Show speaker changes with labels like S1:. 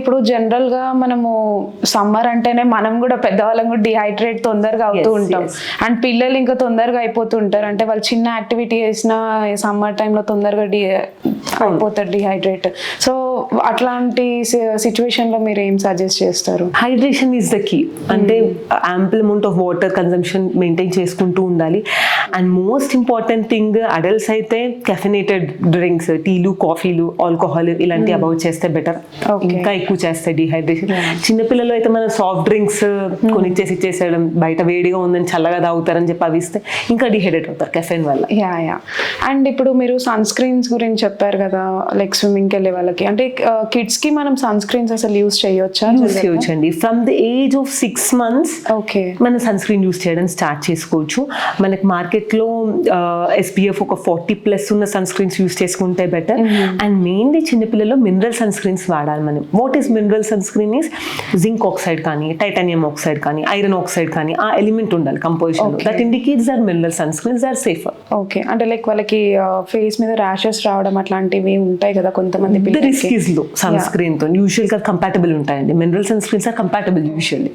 S1: ఇప్పుడు జనరల్ గా మనము సమ్మర్ అంటేనే మనం కూడా పెద్దవాళ్ళం కూడా డిహైడ్రేట్ తొందరగా అవుతూ ఉంటాం. అండ్ పిల్లలు ఇంకా తొందరగా అయిపోతుంటారు. అంటే వాళ్ళు చిన్న యాక్టివిటీ చేసినా సమ్మర్ టైంలో తొందరగా అయిపోతారు డిహైడ్రేట్. సో అట్లాంటి సిచ్యువేషన్ లో మీరు ఏం సజెస్ట్ చేస్తారు?
S2: Hydration is the key. అంటే ample amount of water consumption maintain చేసుకుంటూ ఉండాలి. And most important thing, adults అయితే కెఫినేటెడ్ డ్రింక్స్, టీలు, కాఫీలు, ఆల్కహాల్ ఇలాంటి అవాయిడ్ చేస్తే బెటర్. ఇంకా ఎక్కువ చేస్తాయి డిహైడ్రేషన్. చిన్నపిల్లలు అయితే మనం సాఫ్ట్ డ్రింక్స్ కొనిచ్చేసి ఇచ్చేసేయడం, బయట వేడిగా ఉందని చల్లగా తాగుతారని చెప్పి అవి ఇస్తే ఇంకా డిహైడ్రేట్ అవుతారు కెఫెన్ వల్ల.
S1: అండ్ ఇప్పుడు మీరు సన్ స్క్రీన్స్ గురించి చెప్పారు కదా, లైక్ స్విమ్మింగ్కి వెళ్ళే వాళ్ళకి, అంటే కిడ్స్ కి మనం సన్ స్క్రీన్స్ అసలు యూస్ చేయొచ్చా?
S2: యూస్ చేయొచ్చండి. From the age of 6 months మనం సన్ స్క్రీన్ యూస్ చేయడం స్టార్ట్ చేసుకోవచ్చు. మనకి మార్కెట్లో SPF ఒక 40+ ఉన్న సన్ స్క్రీన్స్ యూస్ చేసుకుంటే బెటర్. అండ్ మెయిన్లీ చిన్నపిల్లల్లో మినరల్ సన్ స్క్రీన్స్ వాడాలి మనం. What is mineral sunscreen? Is zinc oxide కానీ, టైటానియం ఆక్సైడ్ కానీ, ఐరన్ ఆక్సైడ్ కానీ ఆ ఎలిమెంట్ ఉండాలి composition. That indicates are mineral sunscreens are safer.
S1: Okay, అంటే లైక్ వాళ్ళకి ఫేస్ మీద ర్యాషెస్ రావడం అట్లాంటివి ఉంటాయి కదా కొంతమంది.
S2: Risk is low sunscreen తో యూజువల్ గా కంపాటబుల్ ఉంటాయండి. Mineral sunscreens are compatible usually.